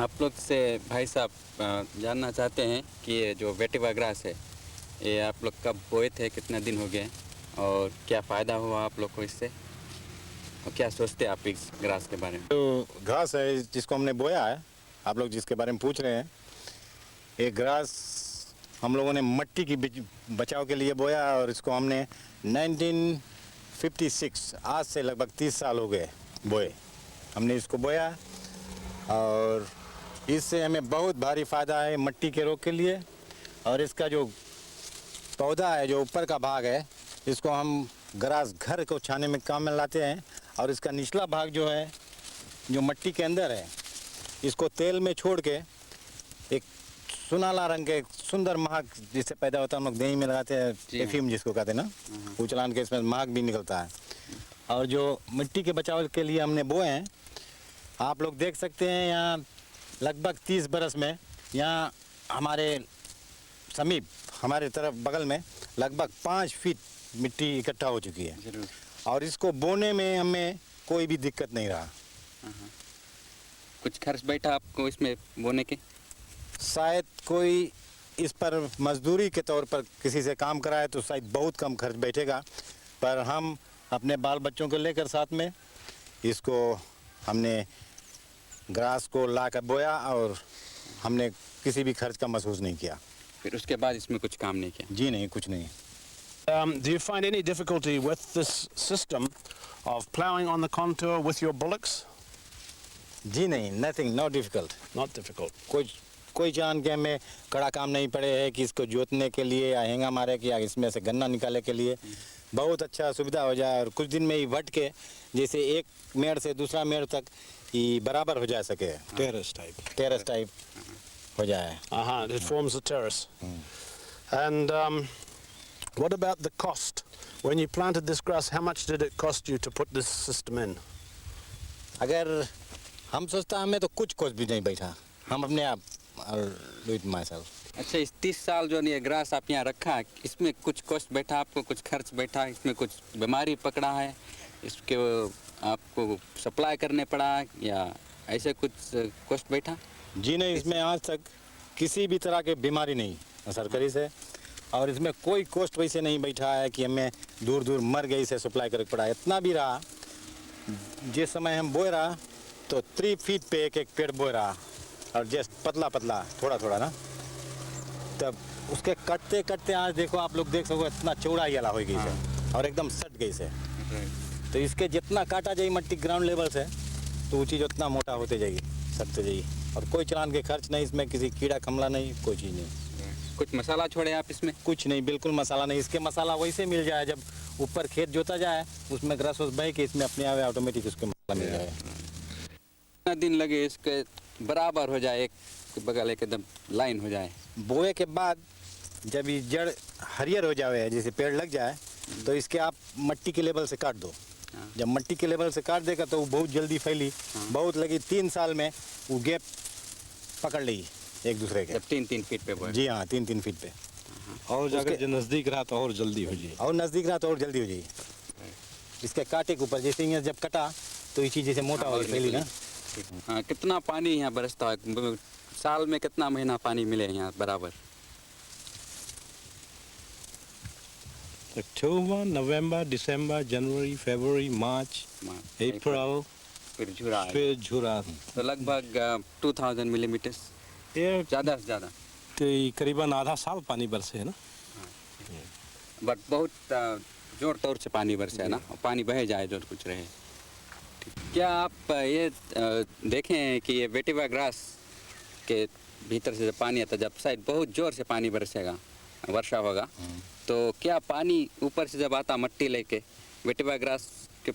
आप लोग से भाई साहब जानना चाहते हैं कि ये जो वेटिवर ग्रास है ये आप लोग कब बोए थे, कितने दिन हो गए और क्या फ़ायदा हुआ आप लोग को इससे, और क्या सोचते हैं आप इस ग्रास के बारे में? जो घास है जिसको हमने बोया है, आप लोग जिसके बारे में पूछ रहे हैं, ये घास हम लोगों ने मिट्टी की बचाव के लिए बोया और इसको हमने 1956 आज से लगभग 30 साल हो गए बोए हमने इसको बोया और इससे हमें बहुत भारी फ़ायदा है मिट्टी के रोग के लिए। और इसका जो पौधा है, जो ऊपर का भाग है, इसको हम ग्रास घर को छाने में काम में लाते हैं और इसका निचला भाग जो है, जो मिट्टी के अंदर है, इसको तेल में छोड़ के एक सुनहला रंग के सुंदर महक जिससे पैदा होता है, हम लोग दही में लगाते हैं, परफ्यूम जिसको कहते हैं ना, उचलान के इसमें महक भी निकलता है। और जो मिट्टी के बचाव के लिए हमने बोए हैं, आप लोग देख सकते हैं यहाँ लगभग 30 बरस में यहाँ हमारे समीप, हमारे तरफ बगल में लगभग 5 फीट मिट्टी इकट्ठा हो चुकी है और इसको बोने में हमें कोई भी दिक्कत नहीं रहा। कुछ खर्च बैठा आपको इसमें बोने के? शायद कोई इस पर मजदूरी के तौर पर किसी से काम कराए तो शायद बहुत कम खर्च बैठेगा, पर हम अपने बाल बच्चों को लेकर साथ में इसको हमने ग्रास को ला कर बोया और हमने किसी भी खर्च का महसूस नहीं किया। फिर उसके बाद इसमें कुछ काम नहीं किया? जी नहीं, कुछ नहीं। Do you find any difficulty with this system of plowing on the contour with your bullocks? जी नहीं, nothing, no difficult. Not difficult. कोई जान के हमें कड़ा काम नहीं पड़े है कि इसको जोतने के लिए या हेंगा मारे कि या इसमें से गन्ना निकाले के लिए बहुत अच्छा सुविधा हो जाए और कुछ दिन में ही वट के जैसे एक मेड़ से दूसरा मेड़ तक ही बराबर हो जा सके। टेरेस टाइप हो जाए। It forms a terrace. And what about the cost? When you planted this grass, how much did it cost you to put this system in? अगर हम सोचता हमें तो कुछ कॉस्ट भी नहीं बैठा, हम अपने आप do it myself. अच्छा, इस 30 साल जो ये ग्रास आप यहाँ रखा, इसमें कुछ कॉस्ट बैठा आपको, कुछ खर्च बैठा, इसमें कुछ बीमारी पकड़ा है, इसके आपको सप्लाई करने पड़ा या ऐसे कुछ कॉस्ट बैठा? जी नहीं, इसमें आज तक किसी भी तरह के बीमारी नहीं असर करी से और इसमें कोई कॉस्ट वैसे नहीं बैठा है कि हमें दूर दूर मर गई से सप्लाई करके पड़ा। इतना भी रहा, जिस समय हम बोए रहा तो 3 फीट पे एक पेड़ बोए रहा और जस्ट पतला पतला थोड़ा थोड़ा ना, तब उसके कटते कटते आज देखो, आप लोग देख सको इतना चौड़ा ही अला हो गई से और एकदम सट गई से। तो इसके जितना काटा जाए मट्टी ग्राउंड लेवल से तो वो चीज़ उतना मोटा होते जाएगी, सटते जाएगी और कोई चलान के खर्च नहीं, इसमें किसी कीड़ा खमला नहीं, कोई चीज़ नहीं। कुछ मसाला छोड़े आप इसमें? कुछ नहीं, बिल्कुल मसाला नहीं। इसके मसाला वैसे मिल जाए जब ऊपर खेत जोता जाए, उसमें ग्रास बह के इसमें अपने आप ऑटोमेटिक उसके मसाला मिल जाए। कितना दिन लगे इसके बराबर हो जाए, एक बगल एक एकदम लाइन हो जाए? बोए के बाद जब ये जड़ हरियर हो जाए, जैसे पेड़ लग जाए, तो इसके आप मिट्टी के लेवल से काट दो। जब मिट्टी के लेवल से काट देगा तो वो बहुत जल्दी फैली, बहुत लगी 3 साल में वो गैप पकड़ ली एक दूसरे के। जब 3-3 फीट पे बोए? जी हाँ, 3-3 फीट पे। और अगर जो नज़दीक रहा तो और जल्दी हो जाए, और नज़दीक रहा तो और जल्दी हो जाए। इसके कांटे के ऊपर जैसे यहाँ जब कटा तो ये चीज़ जैसे मोटा हो फैली ना। हाँ, कितना पानी यहाँ बरसता है साल में, कितना महीना पानी मिले यहाँ बराबर? अक्टूबर, नवंबर, दिसंबर, जनवरी, फरवरी, मार्च, अप्रैल, फिर झुरा। तो लगभग 2000 मिलीमीटर, ज़्यादा से ज़्यादा तो करीबन आधा साल पानी बरसे है ना। बट बहुत जोर तौर से पानी बरसे है ना, पानी बह जाए जो कुछ रहे। क्या आप ये देखें कि ये वेटिवर ग्रास के भीतर से जब पानी आता, जब शायद बहुत ज़ोर से पानी बरसेगा, वर्षा होगा, तो क्या पानी ऊपर से जब आता मट्टी लेके वेटिवर ग्रास के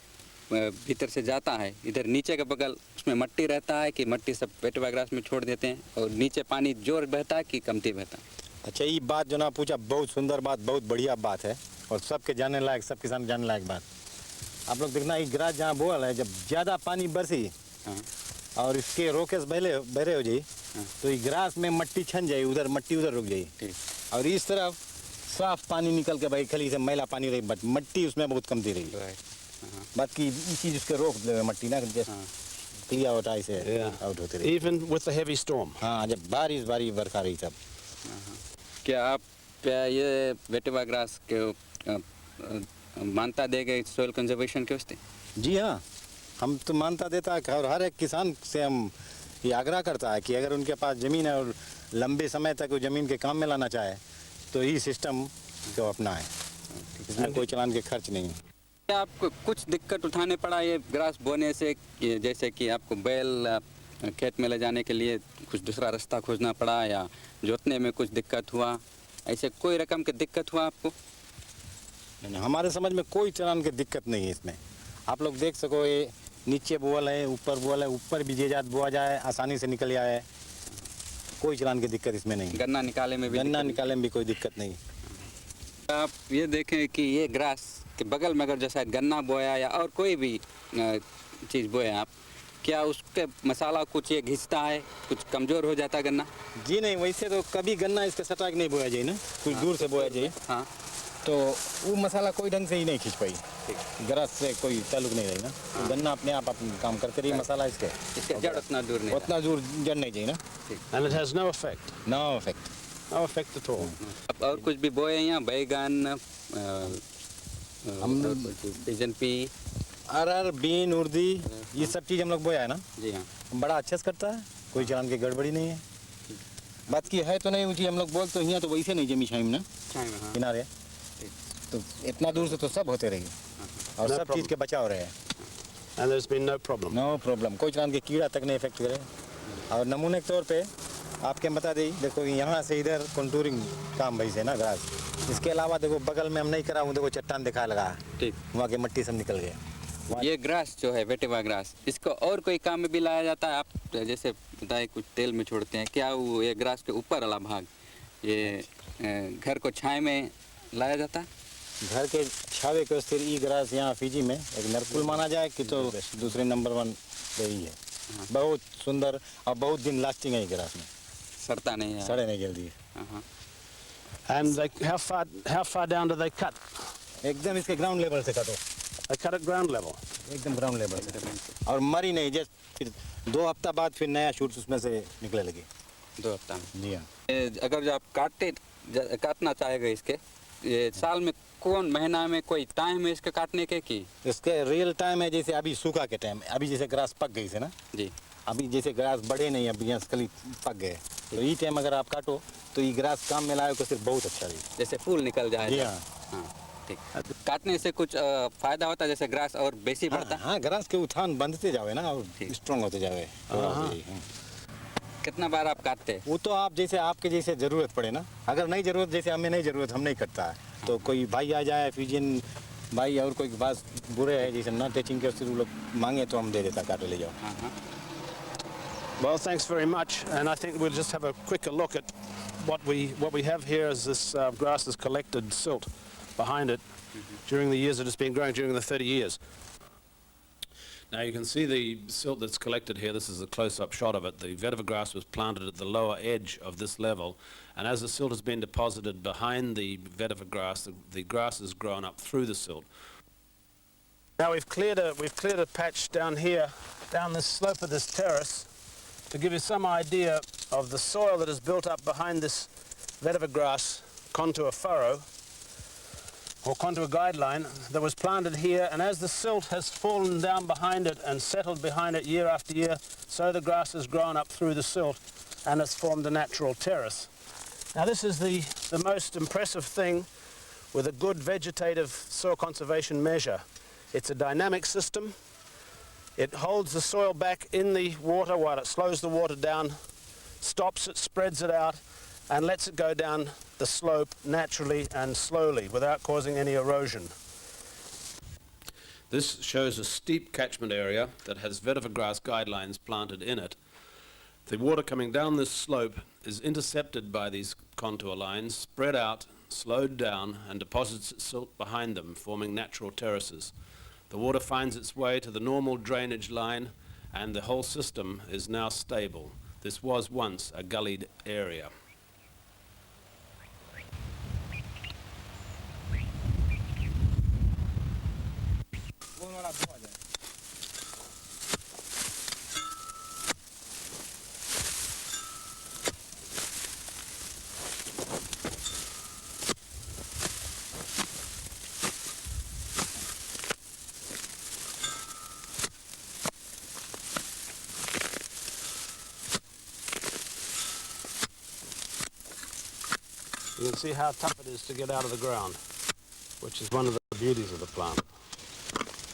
भीतर से जाता है, इधर नीचे के बगल उसमें मट्टी रहता है कि मट्टी सब वेटिवर ग्रास में छोड़ देते हैं और नीचे पानी जोर बहता है कि कमती बहता है? अच्छा, ये बात जो ना पूछा, बहुत सुंदर बात, बहुत बढ़िया बात है और सबके जानने लायक, सब किसान जानने लायक बात। आप लोग देखना, ये ग्रास जहाँ बोल है, जब ज़्यादा पानी बरसी और इसके रोकेस बहरे हो जाए तो ये ग्रास में मट्टी छन जाए, उधर मट्टी उधर रुक जाए और इस तरफ साफ पानी निकल के भाई खली से मैला पानी रही, बट मट्टी उसमें बहुत कमती रही। बात की ये चीज़ उसके रोक दे मट्टी ना, क्लियर होता है इसे Yeah. आउट होते रहे। Even with the heavy storm. हाँ, जब बारिश बरखा रही तब। क्या आप ये वेटिवा ग्रास के मान्यता दे गए सोइल कंजर्वेशन के वास्ते? जी हाँ, हम तो मानता देता है और हर एक किसान से हम ये आग्रह करता है कि अगर उनके पास ज़मीन है और लंबे समय तक वो ज़मीन के काम में लाना चाहे तो ये सिस्टम को अपनाएं। इसमें कोई चलान के खर्च नहीं है। क्या आपको कुछ दिक्कत उठाने पड़ा ये ग्रास बोने से, कि जैसे कि आपको बैल खेत में ले जाने के लिए कुछ दूसरा रास्ता खोजना पड़ा या जोतने में कुछ दिक्कत हुआ, ऐसे कोई रकम की दिक्कत हुआ आपको? नहीं, हमारे समझ में कोई चलान की दिक्कत नहीं है इसमें। आप लोग देख सको ये नीचे बोअल है, ऊपर बोअल है, ऊपर भी जे जात बोआ जाए आसानी से निकल जाए, कोई चलान की दिक्कत इसमें नहीं। गन्ना निकाले में भी गन्ना निकालने में भी कोई दिक्कत नहीं। आप ये देखें कि ये ग्रास के बगल में अगर जैसा गन्ना बोया या और कोई भी चीज़ बोया आप, क्या उसके मसाला कुछ ये घिसता है, कुछ कमज़ोर हो जाता है गन्ना? जी नहीं, वैसे तो कभी गन्ना इसके सटाक नहीं बोया जाए ना, कुछ दूर से बोया जाए हाँ, तो वो मसाला कोई ढंग से ही नहीं खींच पाई, ग्रास से कोई ताल्लुक नहीं रही ना। तो गन्ना अपने आप अपन काम करते रही, मसाला इसके जड़ उतना दूर नहीं उतना दूर जड़ नहीं चाहिए ना। And it has no effect. No effect. No effect at all. अब और कुछ भी बोए यहाँ बैगन, पिजन पी? अरहर, बीन, उर्दी, ये सब चीज़ हम लोग बोया है ना, जी हाँ, बड़ा अच्छे से करता है, कोई चलान की गड़बड़ी नहीं है। बात की है तो नहीं ऊँची, हम लोग बोल तो यहाँ तो वैसे नहीं जमी छाई ना हाँ, किनारे, तो इतना दूर से तो सब होते रही और No सब चीज़ के बचाव रहे। And there's been no problem. No problem, कोई चलान के कीड़ा तक नहीं इफेक्ट करे। और नमूने के तौर पे आपके बता दी, देखो यहाँ से इधर कंटूरिंग काम भाई से ना ग्रास, इसके अलावा देखो बगल में हम नहीं करा हूँ, देखो चट्टान दिखा लगा, ठीक। वहाँ के मिट्टी सब निकल गया। ये ग्रास जो है वेटिवा ग्रास, इसको और कोई काम में भी लाया जाता है? आप जैसे बताए कुछ तेल में छोड़ते हैं, क्या वो ये ग्रास के ऊपर वाला भाग ये घर को छाए में लाया जाता है? घर के छावे के वास्ते ई ग्रास यहाँ फिजी में एक नरकुल माना जाए कि तो दूसरे नंबर 1 यही है। बहुत सुंदर और बहुत दिन लास्टिंग है ये ग्रास में, सड़ता नहीं है? सड़े नहीं जल्दी। हाँ, And how far down do they cut? एकदम इसके ग्राउंड लेवल से काटो, They cut at ground level. एकदम ग्राउंड लेवल से, और मरी नहीं, जस्ट फिर 2 हफ्ता बाद फिर नया शूट उसमें से निकले लगे। 2 हफ्ता में? जी हाँ। अगर जो आप काटना चाहेगा इसके, ये साल में कौन महीना में कोई टाइम है इसके काटने के की? इसके रियल टाइम है, जैसे अभी सूखा के टाइम, अभी जैसे ग्रास पक गई से ना, जी, अभी जैसे ग्रास बढ़े नहीं, अभी यहाँ खाली पक गए, तो ये टाइम अगर आप काटो तो ये ग्रास काम में लाए तो सिर्फ बहुत अच्छा रही। जैसे फूल निकल जाए। जी हाँ। हाँ, ठीक। काटने से कुछ फायदा होता है, जैसे ग्रास और बेसी बढ़ता है? हाँ, ग्रास के उठान बंधते जावे ना और स्ट्रॉन्ग होते जावे। कितना बार आप काटते हैं? वो तो आप जैसे आपके जैसे ज़रूरत पड़े ना, अगर नहीं ज़रूरत, जैसे हमें नहीं ज़रूरत, हम नहीं करता है, तो कोई भाई आ जाए फिजियन भाई और कोई बात बुरे है जैसे ना टेचिंग के वो लोग मांगे तो हम दे देता, काटे ले जाओ। हाँ हाँ, Well, thanks very much. And I think we'll just have a quicker look at what we have here is this grass has collected silt behind it during the years that it's been growing, during the 30 years. Now you can see the silt that's collected here. This is a close-up shot of it. The vetiver grass was planted at the lower edge of this level, and as the silt has been deposited behind the vetiver grass, the grass has grown up through the silt. Now we've cleared a patch down here, down this slope of this terrace, to give you some idea of the soil that is built up behind this vetiver grass contour furrow, or contour guideline, that was planted here, and as the silt has fallen down behind it and settled behind it year after year, so the grass has grown up through the silt and has formed a natural terrace. Now this is the most impressive thing with a good vegetative soil conservation measure. It's a dynamic system. It holds the soil back in the water while it slows the water down, stops it, spreads it out, and lets it go down the slope naturally and slowly without causing any erosion. This shows a steep catchment area that has vetiver grass guidelines planted in it. The water coming down this slope is intercepted by these contour lines, spread out, slowed down, and deposits its silt behind them, forming natural terraces. The water finds its way to the normal drainage line, and the whole system is now stable. This was once a gullied area. can see how tough it is to get out of the ground, which is one of the beauties of the plant.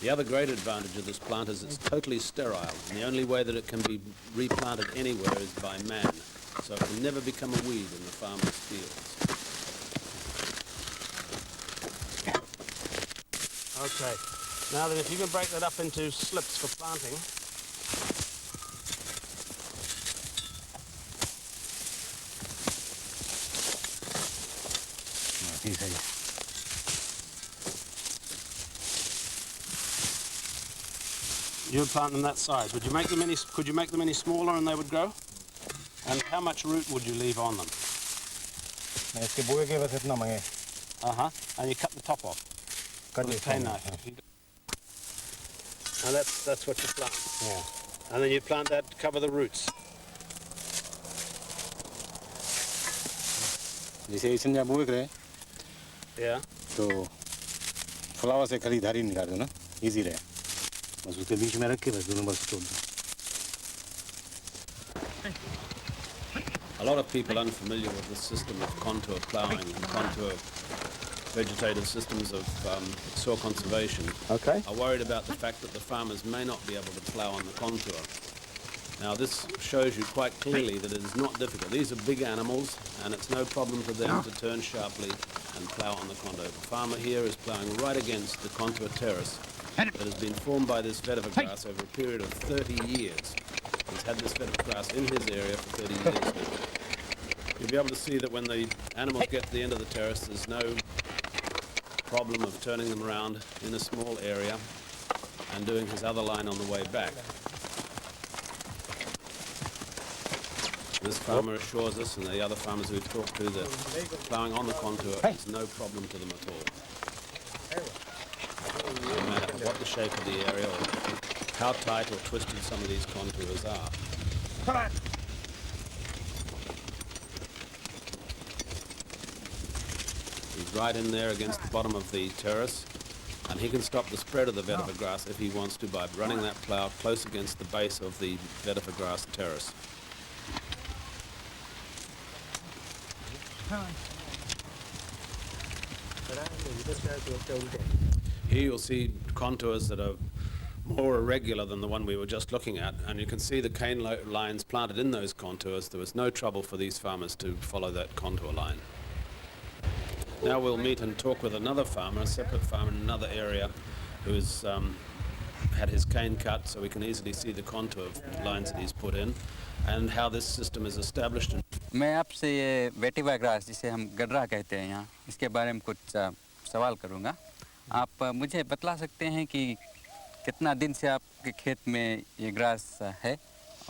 The other great advantage of this plant is it's totally sterile, and the only way that it can be replanted anywhere is by man, so it can never become a weed in the farmer's fields. Okay, now then if you can break that up into slips for planting. You would plant them that size. Could you make them any smaller and they would grow? And how much root would you leave on them? इसके बोए के बस इतना मंगे And you cut the top off. Cut with a it cane from- knife. And that's what you plant. Yeah. And then you plant that to cover the roots. जैसे इसने जब बोए करे Yeah. तो फ्लावर से खाली धारी निकाल दो ना इजी रहे बस उसके बीच में रख के बस दोनों बस छोड़ दो A lot of people unfamiliar with the system of contour ploughing and contour vegetative systems of soil conservation are worried about the fact that the farmers may not be able to plough on the contour. Now this shows you quite clearly that it is not difficult. These are big animals and it's no problem for them to turn sharply and plough on the contour. The farmer here is ploughing right against the contour terrace that has been formed by this vetiver grass over a period of 30 years. He's had this vetiver grass in his area for 30 years now. You'll be able to see that when the animals get to the end of the terrace, there's no problem of turning them around in a small area and doing his other line on the way back. This farmer assures us, and the other farmers we've talked to, that ploughing on the contour is no problem to them at all. No matter what the shape of the area or how tight or twisted some of these contours are. He's right in there against the bottom of the terrace, and he can stop the spread of the vetiver grass if he wants to by running that plough close against the base of the vetiver grass terrace. Here you'll see contours that are more irregular than the one we were just looking at, and you can see the cane lines planted in those contours. There was no trouble for these farmers to follow that contour line. Now we'll meet and talk with another farmer, a separate farmer in another area, who's had his cane cut so we can easily see the contour lines that he's put in and how this system is established. मैं आपसे ये वेटिवा grass जिसे हम गडरा कहते हैं यहाँ इसके बारे में कुछ सवाल करूँगा आप मुझे बतला सकते हैं कि कितना दिन से आपके खेत में ये ग्रास है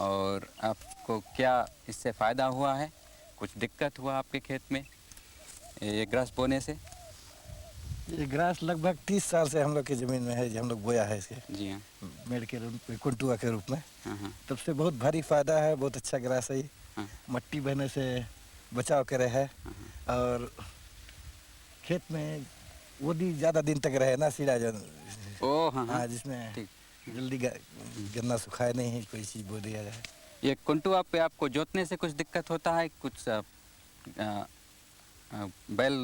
और आपको क्या इससे फ़ायदा हुआ है कुछ दिक्कत हुआ आपके खेत में ये ग्रास बोने से ये ग्रास लगभग 30 साल से हम लोग की ज़मीन में है जो हम लोग बोया है इसके जी हाँ मेड़ के रूप में कुंटुआ के रूप में हाँ तब से बहुत भारी फ़ायदा है बहुत अच्छा ग्रास है हाँ। मट्टी बहने से बचाव करे है और खेत में वो भी ज़्यादा दिन तक रहे ना सीधा जो ओ हाँ हाँ जिसमें जल्दी गन्ना सुखाए नहीं है कोई चीज़ बो दिया जाए ये कुंटुआ पे आपको जोतने से कुछ दिक्कत होता है कुछ बैल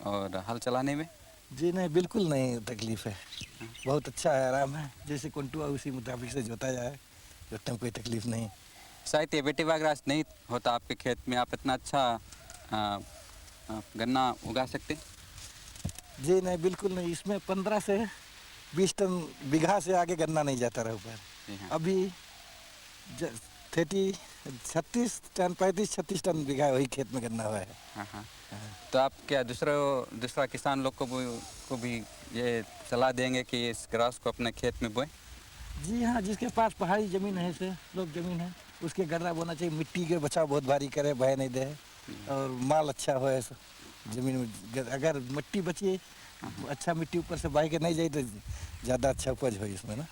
और हल चलाने में जी नहीं बिल्कुल नहीं तकलीफ़ है बहुत अच्छा है आराम है जैसे कुंटुआ उसी मुताबिक से जोता जाए जोतने में कोई तकलीफ़ नहीं शायद ये वेटिवा ग्रास नहीं होता आपके खेत में आप इतना अच्छा गन्ना उगा सकते जी नहीं बिल्कुल नहीं इसमें 15 से 20 टन बीघा से आगे गन्ना नहीं जाता रहा ऊपर अभी 36 टन बीघा वही खेत में गन्ना हुआ है हाँ तो आप क्या दूसरा किसान लोग को भी ये सलाह देंगे कि इस ग्रास को अपने खेत में बोएं जी हाँ जिसके पास पहाड़ी ज़मीन है से लोग ज़मीन है उसके गन्ना बोना चाहिए मिट्टी के बचाव बहुत भारी करे बह नहीं दे और माल अच्छा हो ज़मीन में अगर मिट्टी बची अच्छा मिट्टी ऊपर से बह के नहीं जाए तो ज़्यादा अच्छा उपज हो इसमें ना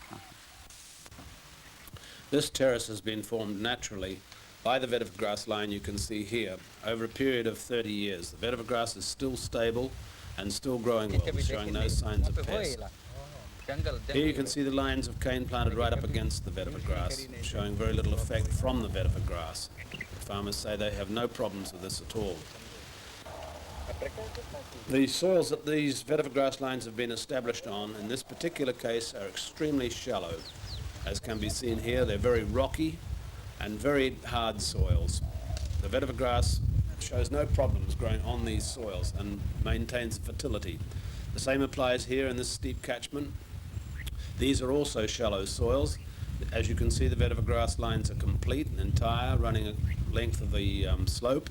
This terrace has been formed naturally by the vetiver grass line you can see here over a period of 30 years. The vetiver grass is still stable and still growing well, showing no signs of pest. Here you can see the lines of cane planted right up against the vetiver grass, showing very little effect from the vetiver grass. The farmers say they have no problems with this at all. The soils that these vetiver grass lines have been established on, in this particular case, are extremely shallow. As can be seen here, they're very rocky and very hard soils. The vetiver grass shows no problems growing on these soils and maintains fertility. The same applies here in this steep catchment. These are also shallow soils. As you can see, the vetiver grass lines are complete and entire, running a length of the slope.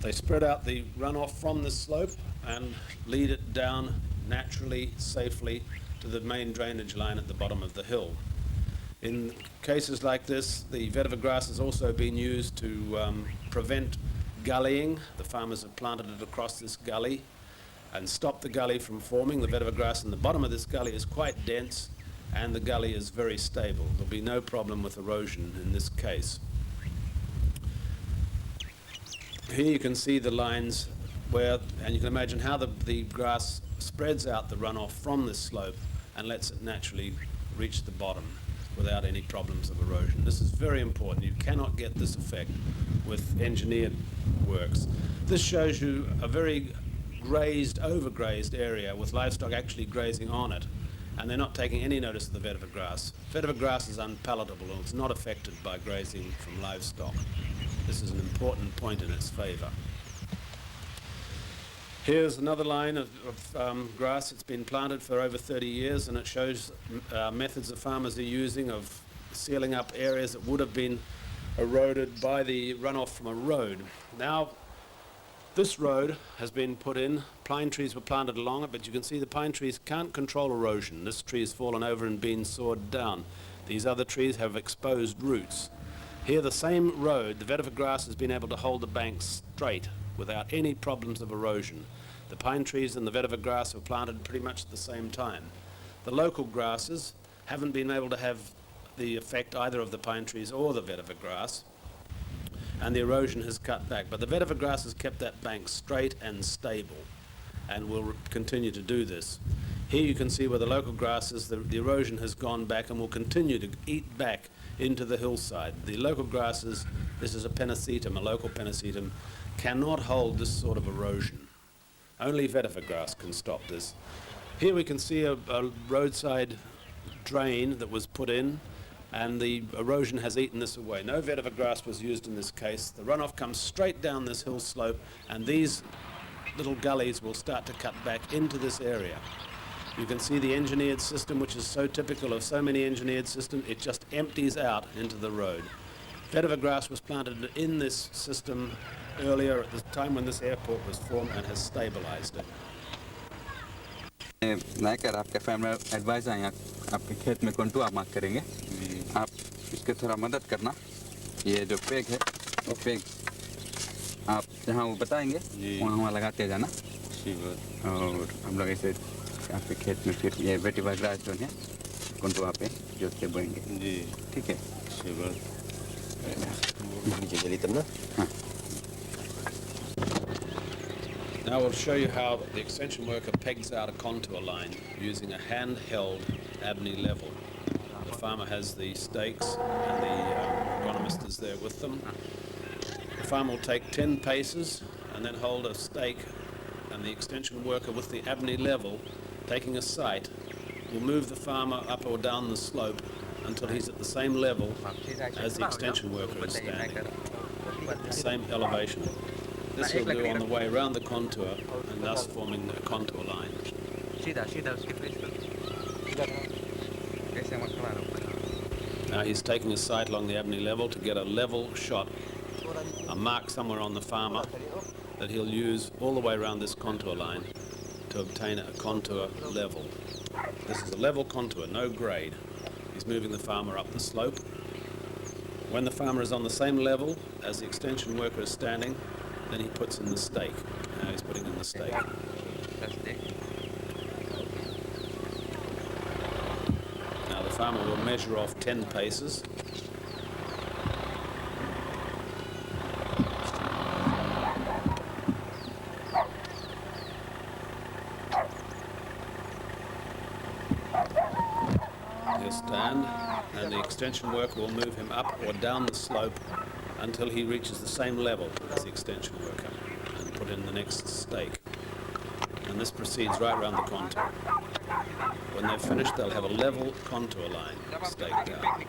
They spread out the runoff from this slope and lead it down naturally, safely to the main drainage line at the bottom of the hill. In cases like this, the vetiver grass has also been used to prevent gullying. The farmers have planted it across this gully and stopped the gully from forming. The vetiver grass in the bottom of this gully is quite dense and the gully is very stable. There'll be no problem with erosion in this case. Here you can see the lines where, and you can imagine how the grass spreads out the runoff from this slope and lets it naturally reach the bottom without any problems of erosion. This is very important. You cannot get this effect with engineered works. This shows you a very grazed, overgrazed area with livestock actually grazing on it, and they're not taking any notice of the vetiver grass. Vetiver grass is unpalatable and it's not affected by grazing from livestock. This is an important point in its favor. Here's another line of grass. It's been planted for over 30 years and it shows methods the farmers are using of sealing up areas that would have been eroded by the runoff from a road. Now, this road has been put in. Pine trees were planted along it, but you can see the pine trees can't control erosion. This tree has fallen over and been sawed down. These other trees have exposed roots. Here, the same road, the vetiver grass has been able to hold the bank straight without any problems of erosion. The pine trees and the vetiver grass were planted pretty much at the same time. The local grasses haven't been able to have the effect either of the pine trees or the vetiver grass, and the erosion has cut back. But the vetiver grass has kept that bank straight and stable and will continue to do this. Here you can see where the local grasses, the erosion has gone back and will continue to eat back into the hillside. The local grasses, this is a pennisetum, a local pennisetum, cannot hold this sort of erosion. Only vetiver grass can stop this. Here we can see a roadside drain that was put in, and the erosion has eaten this away. No vetiver grass was used in this case. The runoff comes straight down this hill slope, and these little gullies will start to cut back into this area. You can see the engineered system, which is so typical of so many engineered systems. It just empties out into the road. Vetiver grass was planted in this system earlier at the time when this airport was formed and has stabilized it. मैं कह रहा आपके family advice हैं आपके खेत में कंटू आप mark करेंगे आप इसके थोड़ा मदद करना ये जो पेग है वो पेग आप जहाँ वो बताएंगे वहाँ लगाते जाना और हम लोग ऐसे आपके खेत में फिर ये वेटिवर ग्रास जो है कंटू आप पे जोत के बोएंगे जी ठीक है हाँ Now we'll show you how the extension worker pegs out a contour line using a handheld Abney level. The farmer has the stakes and the agronomist is there with them. The farmer will take 10 paces and then hold a stake, and the extension worker with the Abney level, taking a sight, will move the farmer up or down the slope until he's at the same level as the extension worker is standing, the same elevation. This he'll do on the way around the contour and thus forming a contour line. Now he's taking a sight along the Abney level to get a level shot, a mark somewhere on the farmer that he'll use all the way around this contour line to obtain a contour level. This is a level contour, no grade. He's moving the farmer up the slope. When the farmer is on the same level as the extension worker is standing, then he puts in the stake. Now he's putting in the stake. Now the farmer will measure off 10 paces. He'll stand, and the extension worker will move him up or down the slope until he reaches the same level as the extension worker and put in the next stake. And this proceeds right around the contour. When they're finished, they'll have a level contour line staked out.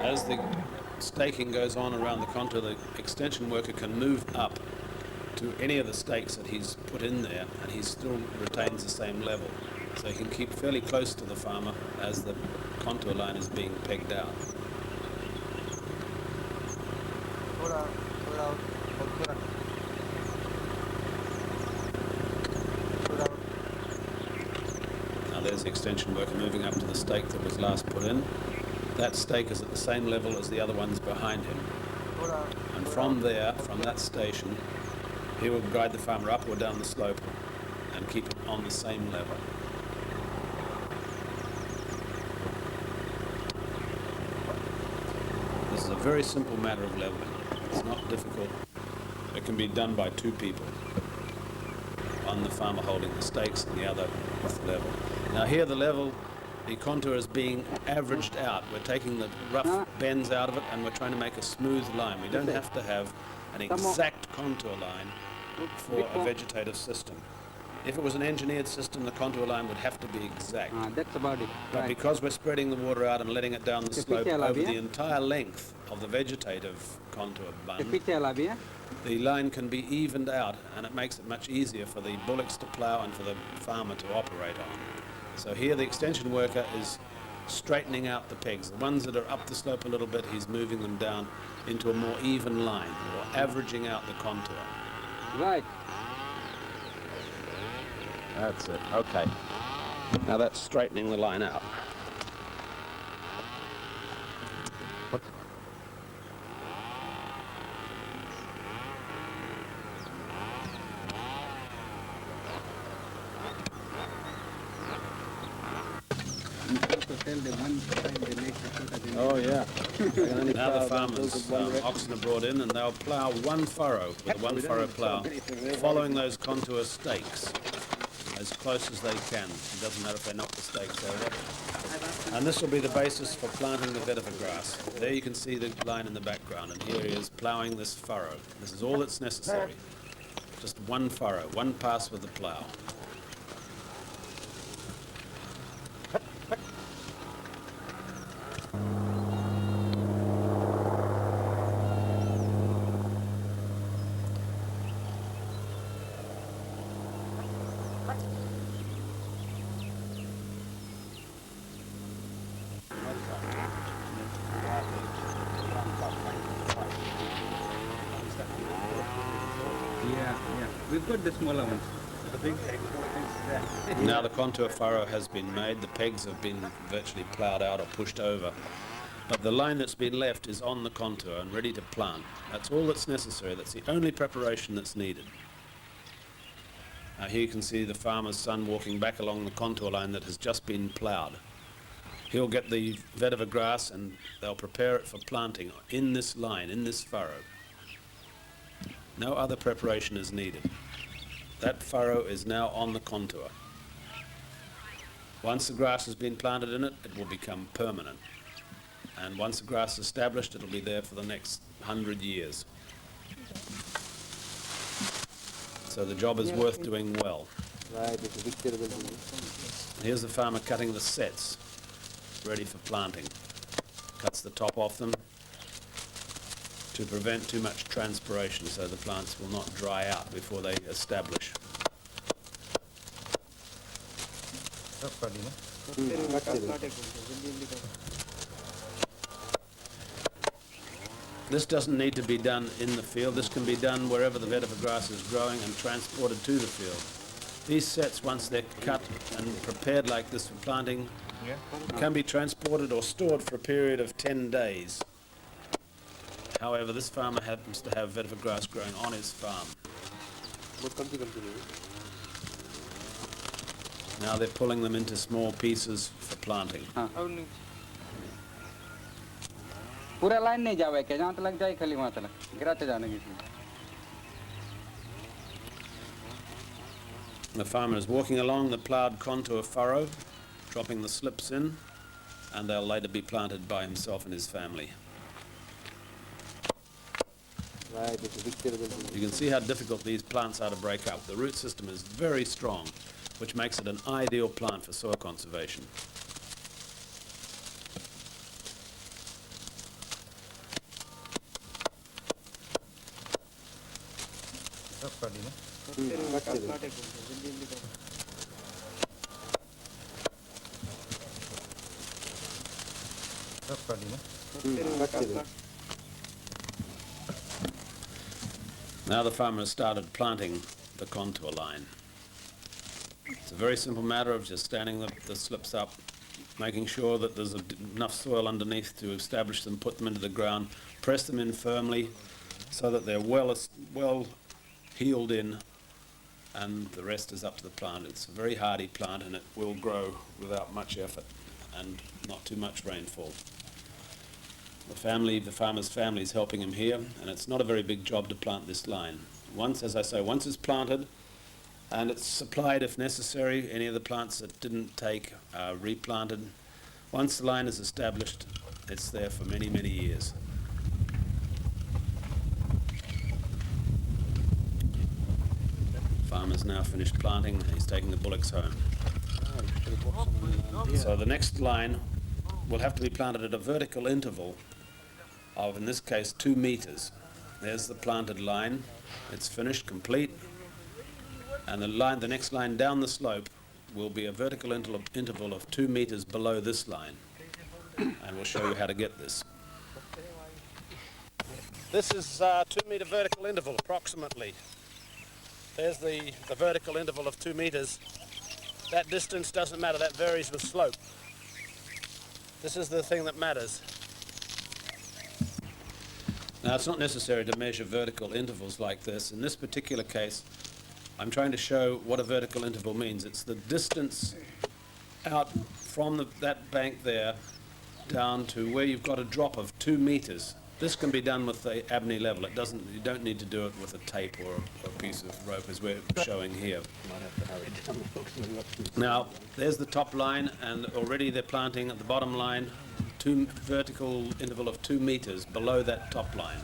As the staking goes on around the contour, the extension worker can move up to any of the stakes that he's put in there, and he still retains the same level. So he can keep fairly close to the farmer as the contour line is being pegged out. Now there's the extension worker moving up to the stake that was last put in. That stake is at the same level as the other ones behind him. And from there, from that station, he will guide the farmer up or down the slope and keep it on the same level. This is a very simple matter of leveling. It's not difficult. It can be done by two people. One, the farmer holding the stakes, and the other with the level. Now here the contour is being averaged out. We're taking the rough bends out of it and we're trying to make a smooth line. We don't have to have an exact contour line for a vegetative system. If it was an engineered system, the contour line would have to be exact. That's about it. But because we're spreading the water out and letting it down the slope over the entire length of the vegetative contour bun, the line can be evened out, and it makes it much easier for the bullocks to plough and for the farmer to operate on. So here the extension worker is straightening out the pegs. The ones that are up the slope a little bit, he's moving them down into a more even line, or averaging out the contour. Right. That's it. Okay. Now that's straightening the line out. Oh yeah. Now the farmers, oxen are brought in and they'll plough one furrow with a one furrow plough, following those contour stakes as close as they can. It doesn't matter if they knock the stakes over. And this will be the basis for planting the vetiver grass. There you can see the line in the background, and here he is ploughing this furrow. This is all that's necessary. Just one furrow, one pass with the plough. Yeah. We've got the smaller ones. Now the contour furrow has been made, the pegs have been virtually ploughed out or pushed over, but the line that's been left is on the contour and ready to plant. That's all that's necessary. That's the only preparation that's needed. Now here you can see the farmer's son walking back along the contour line that has just been ploughed. He'll get the vetiver grass and they'll prepare it for planting in this line, in this furrow. No other preparation is needed. That furrow is now on the contour. Once the grass has been planted in it, it will become permanent. And once the grass is established, it'll be there for the next 100 years. So the job is worth doing well. Here's the farmer cutting the sets, ready for planting. Cuts the top off them to prevent too much transpiration, so the plants will not dry out before they establish. This doesn't need to be done in the field. This can be done wherever the vetiver grass is growing and transported to the field. These sets, once they're cut and prepared like this for planting, can be transported or stored for a period of 10 days. However, this farmer happens to have vetiver grass growing on his farm. Now they're pulling them into small pieces for planting. पूरा line नहीं जावे क्या जहाँ तक जाए खाली वहाँ तक गिराते जाने की। The farmer is walking along the ploughed contour furrow, dropping the slips in, and they'll later be planted by himself and his family. You can see how difficult these plants are to break up. The root system is very strong, which makes it an ideal plant for soil conservation. Now the farmer has started planting the contour line. It's a very simple matter of just standing the slips up, making sure that there's enough soil underneath to establish them, put them into the ground, press them in firmly so that they're well healed in, and the rest is up to the plant. It's a very hardy plant and it will grow without much effort and not too much rainfall. The farmer's family is helping him here, and it's not a very big job to plant this line. Once, as I say, once it's planted and it's supplied if necessary, any of the plants that didn't take are replanted. Once the line is established, it's there for many, many years. Farmer's now finished planting and he's taking the bullocks home. So the next line will have to be planted at a vertical interval of, in this case, 2 meters. There's the planted line. It's finished, complete. And the next line down the slope will be a vertical interval of 2 meters below this line. And we'll show you how to get this. This is a 2 meter vertical interval, approximately. There's the vertical interval of 2 meters. That distance doesn't matter, that varies with slope. This is the thing that matters. Now, it's not necessary to measure vertical intervals like this. In this particular case, I'm trying to show what a vertical interval means. It's the distance out from that bank there down to where you've got a drop of 2 meters. This can be done with the Abney level. You don't need to do it with a tape or a piece of rope as we're showing here. Now, there's the top line, and already they're planting at the bottom line, vertical interval of 2 meters below that top line.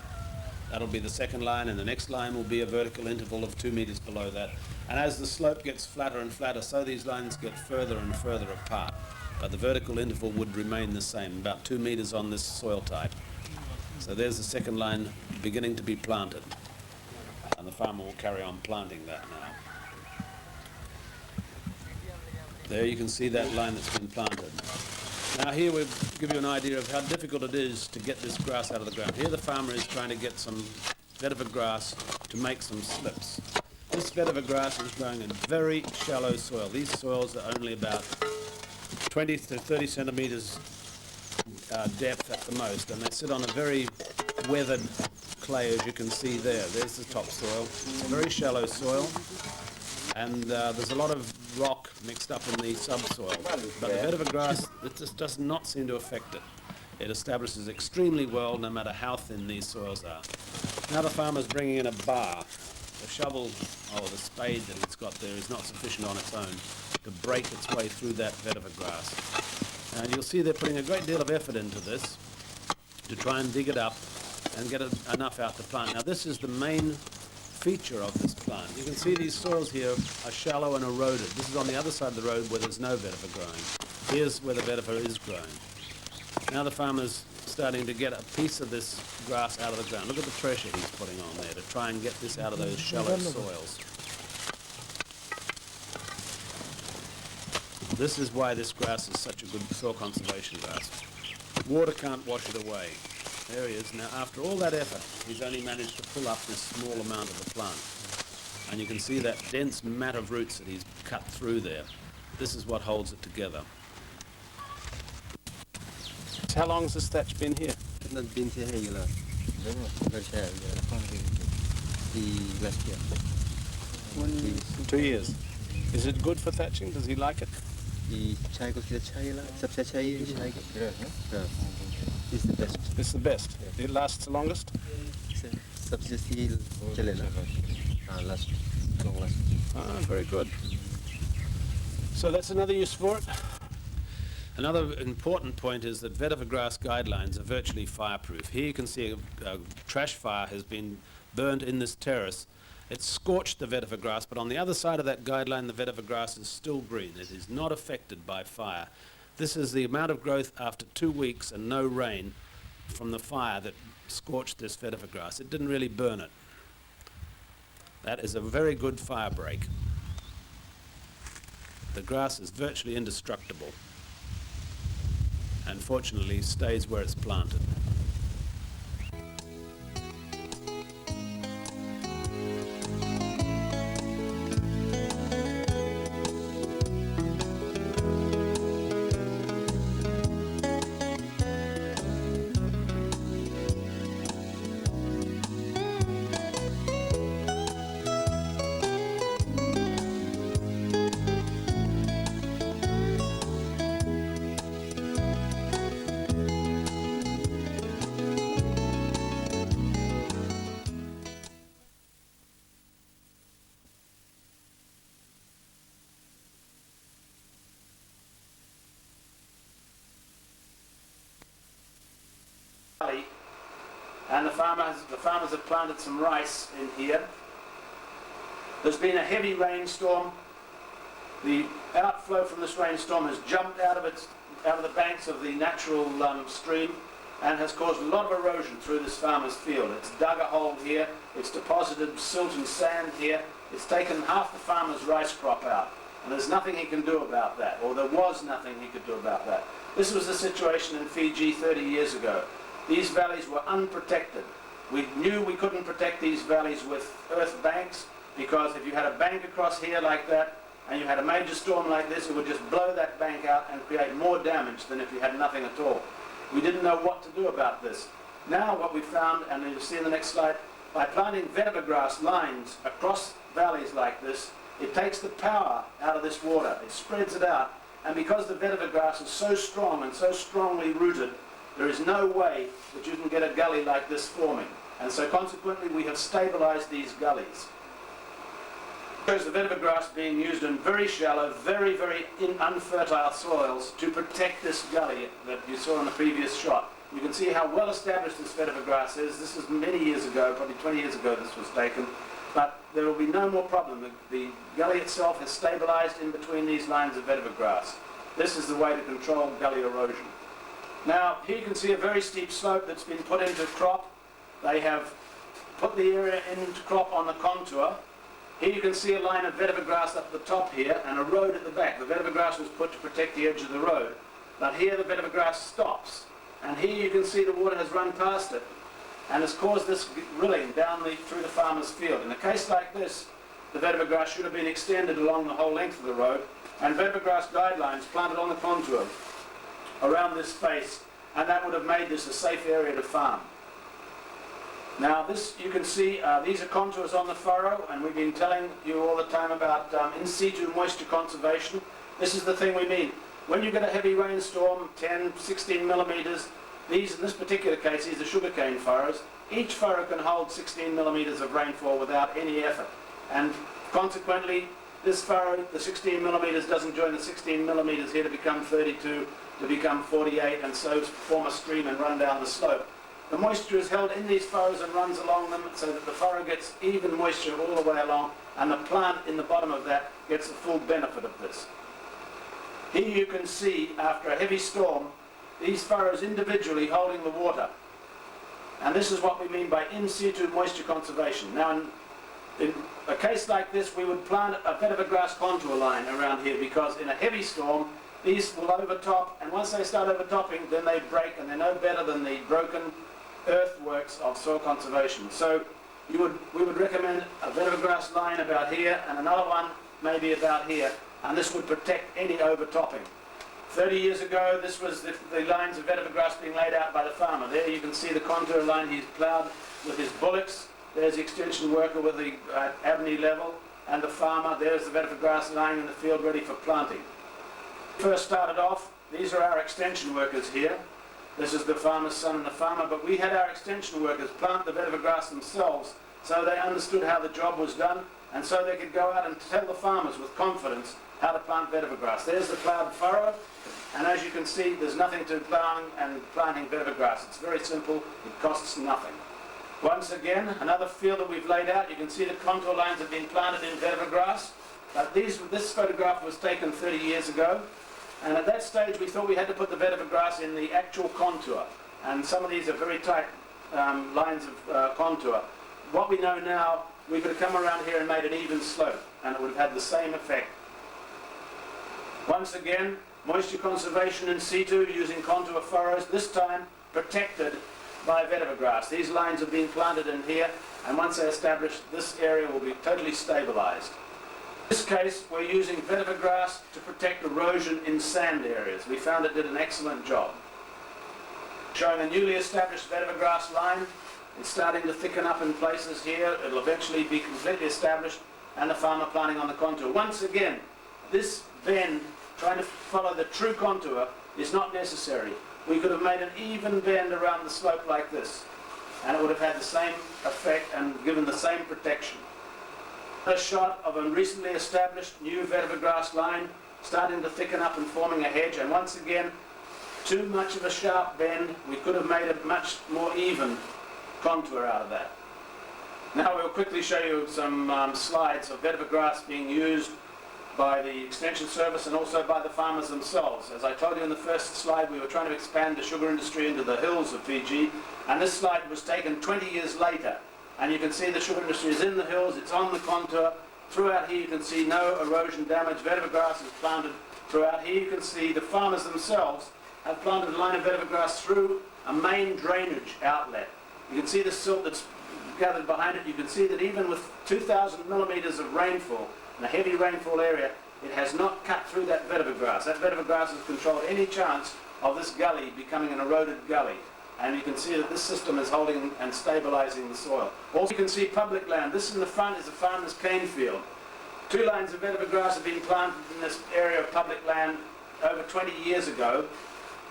That'll be the second line, and the next line will be a vertical interval of 2 meters below that. And as the slope gets flatter and flatter, so these lines get further and further apart. But the vertical interval would remain the same, about 2 meters on this soil type. So there's the second line beginning to be planted, and the farmer will carry on planting that now. There you can see that line that's been planted. Now here we give you an idea of how difficult it is to get this grass out of the ground. Here the farmer is trying to get some vetiver grass to make some slips. This vetiver grass is growing in very shallow soil. These soils are only about 20 to 30 centimeters depth at the most, and they sit on a very weathered clay, as you can see there. There's the topsoil. It's very shallow soil, and there's a lot of rock mixed up in the subsoil. But the vetiver grass, it just does not seem to affect it. It establishes extremely well, no matter how thin these soils are. Now the farmer's bringing in a bar. The shovel, or the spade that it's got there, is not sufficient on its own to break its way through that vetiver grass. And you'll see they're putting a great deal of effort into this to try and dig it up and get enough out to plant. Now this is the main feature of this plant. You can see these soils here are shallow and eroded. This is on the other side of the road where there's no vetiver growing. Here's where the vetiver is growing. Now the farmer's starting to get a piece of this grass out of the ground. Look at the pressure he's putting on there to try and get this out of those shallow soils. This is why this grass is such a good soil conservation grass. Water can't wash it away. There he is. Now, after all that effort, he's only managed to pull up this small amount of the plant. And you can see that dense mat of roots that he's cut through there. This is what holds it together. How long has this thatch been here? It's been here last year. 2 years. Is it good for thatching? Does he like it? Chai ko kita chai lah, sabse chai. It's the best. It's the best. It lasts the longest. सबसे seal चलेगा हाँ last long last. Ah, very good. So that's another use for it. Another important point is that vetiver grass guidelines are virtually fireproof. Here you can see a trash fire has been burned in this terrace. It's scorched the vetiver grass, but on the other side of that guideline, the vetiver grass is still green. It is not affected by fire. This is the amount of growth after 2 weeks and no rain from the fire that scorched this vetiver grass. It didn't really burn it. That is a very good fire break. The grass is virtually indestructible and fortunately stays where it's planted. And the farmers have planted some rice in here. There's been a heavy rainstorm. The outflow from this rainstorm has jumped out of the banks of the natural stream and has caused a lot of erosion through this farmer's field. It's dug a hole here, it's deposited silt and sand here, it's taken half the farmer's rice crop out, and there's nothing he can do about that, or there was nothing he could do about that. This was the situation in Fiji 30 years ago. These valleys were unprotected. We knew we couldn't protect these valleys with earth banks, because if you had a bank across here like that, and you had a major storm like this, it would just blow that bank out and create more damage than if you had nothing at all. We didn't know what to do about this. Now what we found, and you'll see in the next slide, by planting vetiver grass lines across valleys like this, it takes the power out of this water, it spreads it out, and because the vetiver grass is so strong and so strongly rooted, there is no way that you can get a gully like this forming. And so consequently we have stabilized these gullies. There's the vetiver grass being used in very shallow, very unfertile soils to protect this gully that you saw in the previous shot. You can see how well established this vetiver grass is. This was many years ago, probably 20 years ago this was taken. But there will be no more problem. The gully itself has stabilized in between these lines of vetiver grass. This is the way to control gully erosion. Now, here you can see a very steep slope that's been put into crop. They have put the area into crop on the contour. Here you can see a line of vetiver grass up the top here and a road at the back. The vetiver grass was put to protect the edge of the road. But here the vetiver grass stops. And here you can see the water has run past it and has caused this rilling down through the farmer's field. In a case like this, the vetiver grass should have been extended along the whole length of the road, and vetiver grass guidelines planted on the contour around this space, and that would have made this a safe area to farm. Now this, you can see, these are contours on the furrow, and we've been telling you all the time about in situ moisture conservation. This is the thing we mean. When you get a heavy rainstorm, 10, 16 millimeters, these, in this particular case, these are sugarcane furrows. Each furrow can hold 16 millimeters of rainfall without any effort. And consequently, this furrow, the 16 millimeters, doesn't join the 16 millimeters here to become 32, to become 48, and so form a stream and run down the slope. The moisture is held in these furrows and runs along them so that the furrow gets even moisture all the way along, and the plant in the bottom of that gets the full benefit of this. Here you can see, after a heavy storm, these furrows individually holding the water. And this is what we mean by in situ moisture conservation. Now, in a case like this, we would plant a vetiver grass contour line around here, because in a heavy storm, these will overtop, and once they start overtopping, then they break, and they're no better than the broken earthworks of soil conservation. So we would recommend a vetiver grass line about here, and another one maybe about here, and this would protect any overtopping. 30 years ago, this was the lines of vetiver grass being laid out by the farmer. There you can see the contour line he's ploughed with his bullocks. There's the extension worker with the abney level, and the farmer. There's the vetiver grass lying in the field ready for planting. First started off, these are our extension workers here. This is the farmer's son and the farmer, but we had our extension workers plant the vetiver grass themselves so they understood how the job was done, and so they could go out and tell the farmers with confidence how to plant vetiver grass. There's the ploughed furrow, and as you can see, there's nothing to ploughing and planting vetiver grass. It's very simple, it costs nothing. Once again, another field that we've laid out, you can see the contour lines have been planted in vetiver grass. But this photograph was taken 30 years ago, and at that stage we thought we had to put the vetiver grass in the actual contour, and some of these are very tight lines of contour. What we know now, we could have come around here and made an even slope, and it would have had the same effect. Once again, moisture conservation in situ using contour furrows, this time protected by vetiver grass. These lines have been planted in here, and once they're established, this area will be totally stabilized. In this case, we're using vetiver grass to protect erosion in sand areas. We found it did an excellent job. Showing a newly established vetiver grass line. It's starting to thicken up in places here. It'll eventually be completely established, and the farmer planting on the contour. Once again, this bend, trying to follow the true contour, is not necessary. We could have made an even bend around the slope like this, and it would have had the same effect and given the same protection. A shot of a recently established new vetiver grass line starting to thicken up and forming a hedge, and once again, too much of a sharp bend. We could have made a much more even contour out of that. Now we'll quickly show you some slides of vetiver grass being used by the Extension Service and also by the farmers themselves. As I told you in the first slide, we were trying to expand the sugar industry into the hills of Fiji, and this slide was taken 20 years later. And you can see the sugar industry is in the hills, it's on the contour. Throughout here you can see no erosion damage, vetiver grass is planted throughout here. You can see the farmers themselves have planted a line of vetiver grass through a main drainage outlet. You can see the silt that's gathered behind it. You can see that even with 2,000 millimeters of rainfall, in a heavy rainfall area, it has not cut through that vetiver grass. That vetiver grass has controlled any chance of this gully becoming an eroded gully. And you can see that this system is holding and stabilizing the soil. Also you can see public land. This in the front is a farmer's cane field. 2 lines of vetiver grass have been planted in this area of public land over 20 years ago,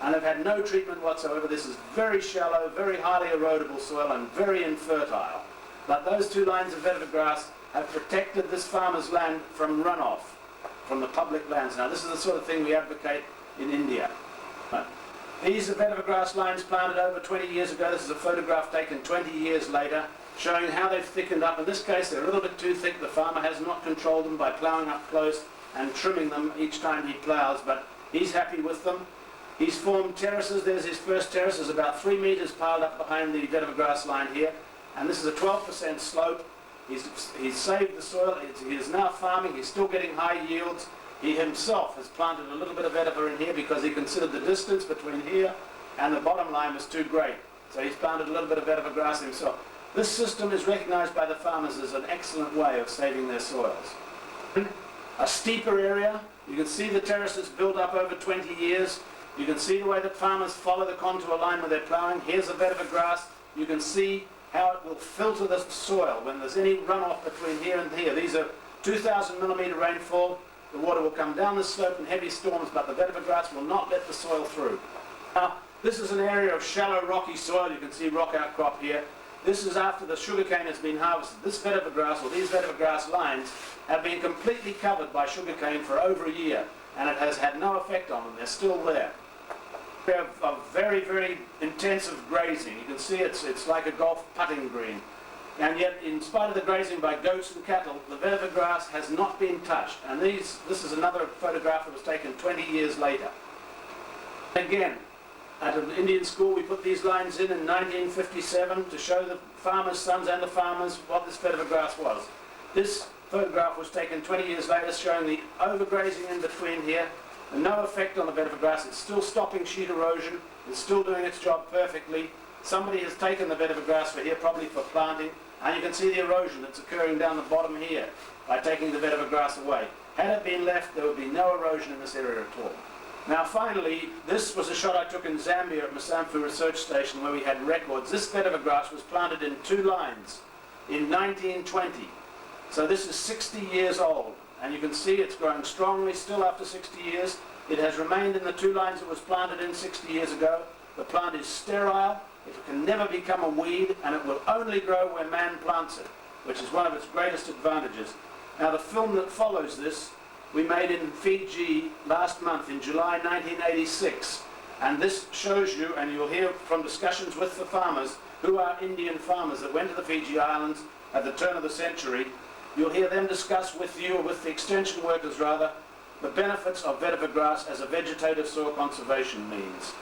and they've had no treatment whatsoever. This is very shallow, very highly erodible soil and very infertile. But those 2 lines of vetiver grass have protected this farmer's land from runoff from the public lands. Now this is the sort of thing we advocate in India. These are vetiver grass lines planted over 20 years ago. This is a photograph taken 20 years later, showing how they've thickened up. In this case, they're a little bit too thick. The farmer has not controlled them by ploughing up close and trimming them each time he ploughs, but he's happy with them. He's formed terraces. There's his first terrace. There's about 3 meters piled up behind the vetiver grass line here, and this is a 12% slope. He's saved the soil. He is now farming. He's still getting high yields. He himself has planted a little bit of vetiver in here because he considered the distance between here and the bottom line was too great. So he's planted a little bit of vetiver grass himself. This system is recognized by the farmers as an excellent way of saving their soils. A steeper area, you can see the terraces built up over 20 years. You can see the way that farmers follow the contour line when they're ploughing. Here's a vetiver grass. You can see how it will filter the soil when there's any runoff between here and here. These are 2,000 millimeter rainfall. The water will come down the slope in heavy storms, but the vetiver grass will not let the soil through. Now, this is an area of shallow rocky soil. You can see rock outcrop here. This is after the sugarcane has been harvested. This vetiver grass, or these vetiver grass lines, have been completely covered by sugarcane for over a year, and it has had no effect on them. They're still there. We have a very, very intensive grazing. You can see it's like a golf putting green. And yet, in spite of the grazing by goats and cattle, the vetiver grass has not been touched. And this is another photograph that was taken 20 years later. Again, at an Indian school, we put these lines in 1957 to show the farmers' sons and the farmers what this vetiver grass was. This photograph was taken 20 years later, showing the overgrazing in between here, and no effect on the vetiver grass. It's still stopping sheet erosion. It's still doing its job perfectly. Somebody has taken the vetiver grass for here, probably for planting, and you can see the erosion that's occurring down the bottom here by taking the vetiver grass away. Had it been left, there would be no erosion in this area at all. Now finally, this was a shot I took in Zambia at Musamfu Research Station where we had records. This vetiver grass was planted in 2 lines in 1920. So this is 60 years old, and you can see it's growing strongly still after 60 years. It has remained in the 2 lines it was planted in 60 years ago. The plant is sterile, it can never become a weed, and it will only grow where man plants it, which is one of its greatest advantages. Now the film that follows this, we made in Fiji last month in July 1986, and this shows you, and you'll hear from discussions with the farmers, who are Indian farmers that went to the Fiji Islands at the turn of the century. You'll hear them discuss with you, or with the extension workers rather, the benefits of vetiver grass as a vegetative soil conservation means.